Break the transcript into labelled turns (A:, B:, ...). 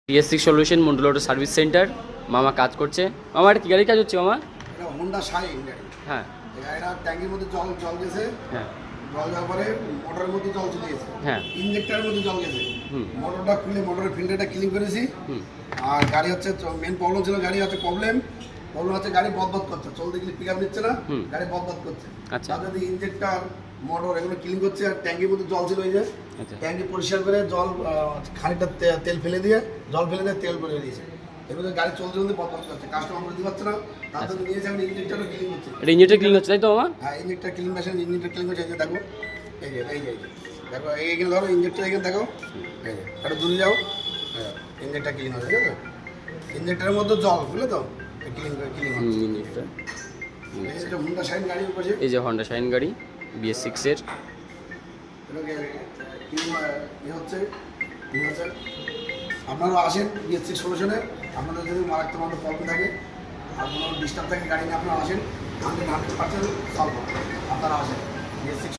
A: BS6 solution Mondal auto service centre. মামা কাজ করছে। মামা এটা কি গাড়ির কাজ হচ্ছে মামা?
B: এটা হোন্ডা শাইন গাড়ি।
A: হ্যাঁ,
B: এই গাড়িটা ট্যাঙ্কির মধ্যে জল গেছে।
A: হ্যাঁ,
B: জল যাওয়ার পরে মোটরের মধ্যে জল চলে গেছে।
A: হ্যাঁ,
B: ইঞ্জেক্টরের মধ্যে জল গেছে।
A: হুম,
B: মোটরটা খুলে মোটরের ফিল্টারটা ক্লিন করেছি।
A: হুম,
B: আর গাড়ি হচ্ছে মেন প্রবলেম ছিল, গাড়ি হচ্ছে প্রবলেম হচ্ছে গাড়ি বদবদ করছে, চলতে গেলে পিক আপ নিচ্ছে না,
A: হুম।
B: গাড়ি বদবদ করছে।
A: আচ্ছা।
B: তার যদি ইঞ্জেক্টর মোটর এগুলো ক্লিন করছে, আর ট্যাঙ্কির মধ্যে জল ছিল, ওই যে
A: আচ্ছা,
B: ট্যাঙ্কি পরিষ্কার করে জল খানিকটা তেল ফেলে দিয়ে তেল করে দিয়েছে। এবার গাড়ি চলতে বদবদ করছে, কাস্টমার বুঝতে পারছে না, তার জন্য নিয়েছে এখন ইঞ্জেক্টরও ক্লিন করছে।
A: এটা ইঞ্জিনটা ক্লিন হচ্ছে তাই তো মামা?
B: হ্যাঁ, injector clean machine injector clean করছে। এই যে দেখো, এই যে দেখো, এইখানে ধরো ইঞ্জেক্টর, এখানে দেখো, এই যে একটু দূরে যাও, হ্যাঁ ইঞ্জেক্টর ক্লিন হচ্ছে, ঠিক আছে? ইঞ্জেক্টরের মধ্যে জল বুঝলে তো, ক্লিন হচ্ছে।
A: ইঞ্জিনটা।
B: এই যে হোন্ডা শাইন গাড়ি উপরে,
A: এই যে হন্ডা শাইন গাড়ি BS6 এর।
B: এটাকে হচ্ছে আপনারা আসেন BS6 সলিউশনে। আপনাদের যদি মারাত্মক প্রবলেম থাকে আর কোনো ডিস্টার্ব থাকে গাড়ি নিয়ে, আপনারা আসেন, 100% সলভ হবে। আপনারা আসেন BS6